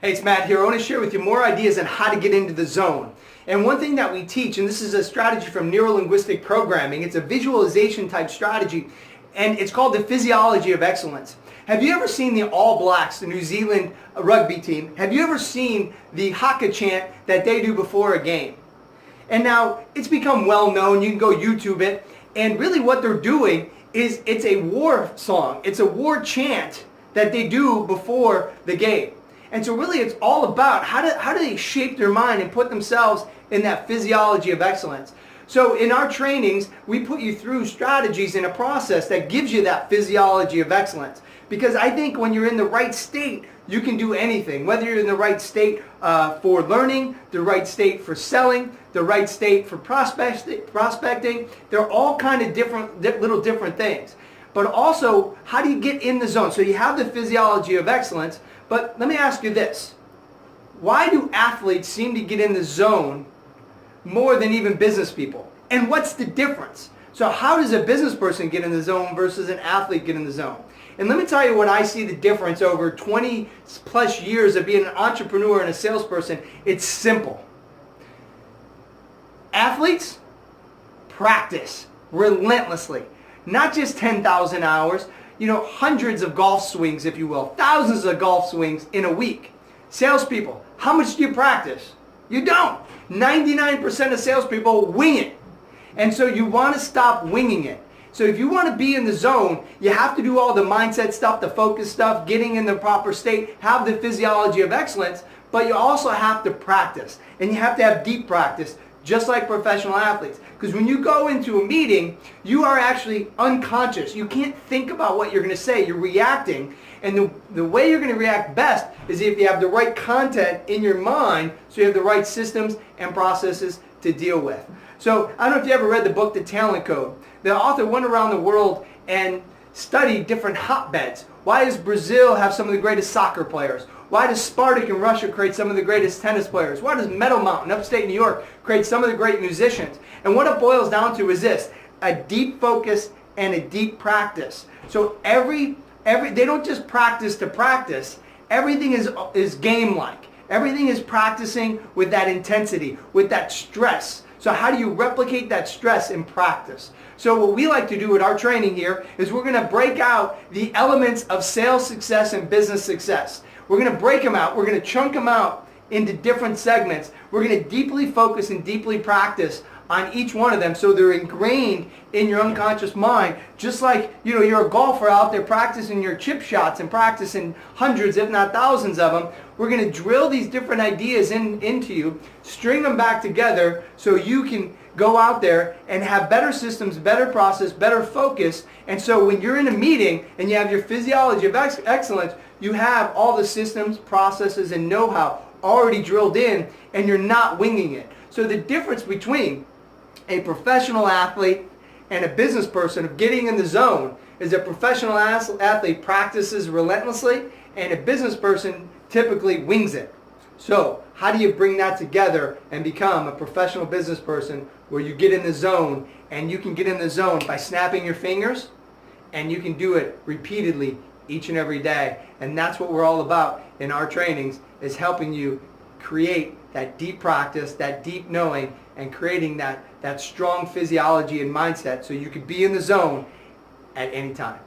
Hey, it's Matt here. I want to share with you more ideas on how to get into the zone. And one thing that we teach, and this is a strategy from neuro-linguistic programming, it's a visualization type strategy, and it's called the Physiology of Excellence. Have you ever seen the All Blacks, the New Zealand rugby team? Have you ever seen the haka chant that they do before a game? And now it's become well known. You can go YouTube it. And really what they're doing is it's a war song. It's a war chant that they do before the game. And so really it's all about how do they shape their mind and put themselves in that physiology of excellence. So in our trainings, we put you through strategies in a process that gives you that physiology of excellence. Because I think when you're in the right state, you can do anything. Whether you're in the right state for learning, the right state for selling, the right state for prospecting, they're all kind of little different things. But also, how do you get in the zone? So you have the physiology of excellence, but let me ask you this. Why do athletes seem to get in the zone more than even business people? And what's the difference? So how does a business person get in the zone versus an athlete get in the zone? And let me tell you what I see the difference over 20 plus years of being an entrepreneur and a salesperson. It's simple. Athletes practice relentlessly. Not just 10,000 hours, hundreds of golf swings, if you will, thousands of golf swings in a week. Salespeople, how much do you practice? You don't. 99% of salespeople wing it. And so you want to stop winging it. So if you want to be in the zone, you have to do all the mindset stuff, the focus stuff, getting in the proper state, have the physiology of excellence, but you also have to practice. And you have to have deep practice, just like professional athletes. Because when you go into a meeting, you are actually unconscious. You can't think about what you're going to say. You're reacting. And the way you're going to react best is if you have the right content in your mind, so you have the right systems and processes to deal with. So I don't know if you ever read the book, The Talent Code. The author went around the world and studied different hotbeds. Why does Brazil have some of the greatest soccer players? Why does Spartak in Russia create some of the greatest tennis players? Why does Meadow Mountain, upstate New York, create some of the great musicians? And what it boils down to is this: a deep focus and a deep practice. So they don't just practice to practice. Everything is game-like. Everything is practicing with that intensity, with that stress. So how do you replicate that stress in practice? So what we like to do with our training here is we're going to break out the elements of sales success and business success. We're going to break them out. We're going to chunk them out into different segments. We're going to deeply focus and deeply practice on each one of them so they're ingrained in your unconscious mind. Just like, you're a golfer out there practicing your chip shots and practicing hundreds, if not thousands of them. We're going to drill these different ideas into you, string them back together so you can go out there and have better systems, better process, better focus. And so when you're in a meeting and you have your physiology of excellence, you have all the systems, processes, and know-how already drilled in, and you're not winging it. So the difference between a professional athlete and a business person of getting in the zone is a professional athlete practices relentlessly, and a business person typically wings it. So how do you bring that together and become a professional business person where you get in the zone? And you can get in the zone by snapping your fingers, and you can do it repeatedly each and every day. And that's what we're all about in our trainings, is helping you create that deep practice, that deep knowing, and creating that strong physiology and mindset so you could be in the zone at any time.